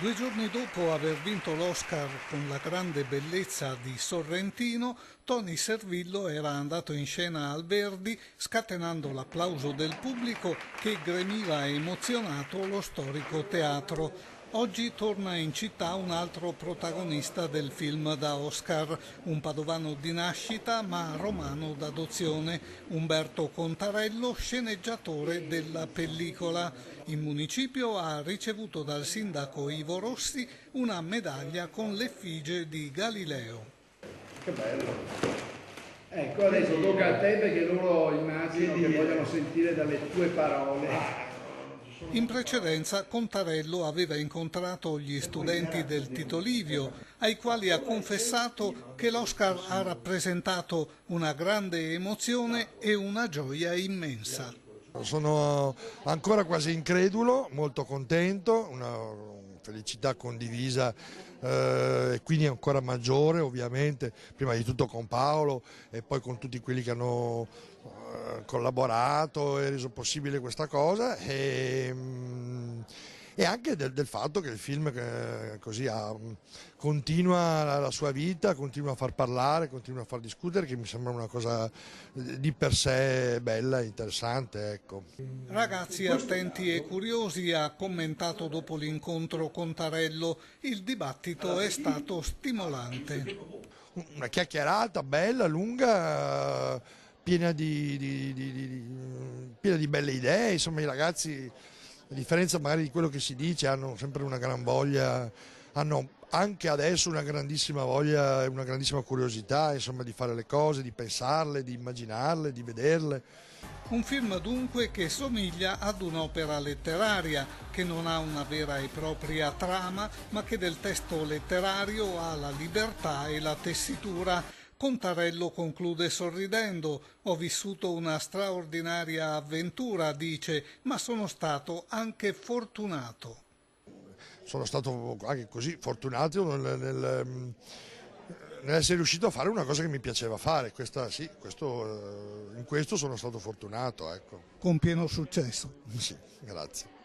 2 giorni dopo aver vinto l'Oscar con La grande bellezza di Sorrentino, Tony Servillo era andato in scena al Verdi, scatenando l'applauso del pubblico che gremiva emozionato lo storico teatro. Oggi torna in città un altro protagonista del film da Oscar, un padovano di nascita ma romano d'adozione, Umberto Contarello, sceneggiatore della pellicola. In municipio ha ricevuto dal sindaco Ivo Rossi una medaglia con l'effigie di Galileo. Che bello. Ecco, adesso tocca a te perché loro immagino che vogliono sentire dalle tue parole. In precedenza Contarello aveva incontrato gli studenti del Tito Livio, ai quali ha confessato che l'Oscar ha rappresentato una grande emozione e una gioia immensa. Sono ancora quasi incredulo, molto contento, una felicità condivisa e quindi ancora maggiore ovviamente, prima di tutto con Paolo e poi con tutti quelli che hanno collaborato e reso possibile questa cosa e anche del fatto che il film così continua la sua vita, continua a far parlare, continua a far discutere, che mi sembra una cosa di per sé bella e interessante. Ecco. Ragazzi attenti e curiosi, ha commentato dopo l'incontro Contarello, il dibattito è stato stimolante. Una chiacchierata bella, lunga, piena piena di belle idee, insomma i ragazzi, a differenza magari di quello che si dice, hanno sempre una gran voglia, hanno anche adesso una grandissima voglia e una grandissima curiosità, insomma, di fare le cose, di pensarle, di immaginarle, di vederle. Un film dunque che somiglia ad un'opera letteraria, che non ha una vera e propria trama, ma che del testo letterario ha la libertà e la tessitura. Contarello conclude sorridendo: ho vissuto una straordinaria avventura, dice, ma sono stato anche fortunato. Sono stato anche così fortunato nell'essere riuscito a fare una cosa che mi piaceva fare, sì, in questo sono stato fortunato. Ecco. Con pieno successo. Sì, grazie.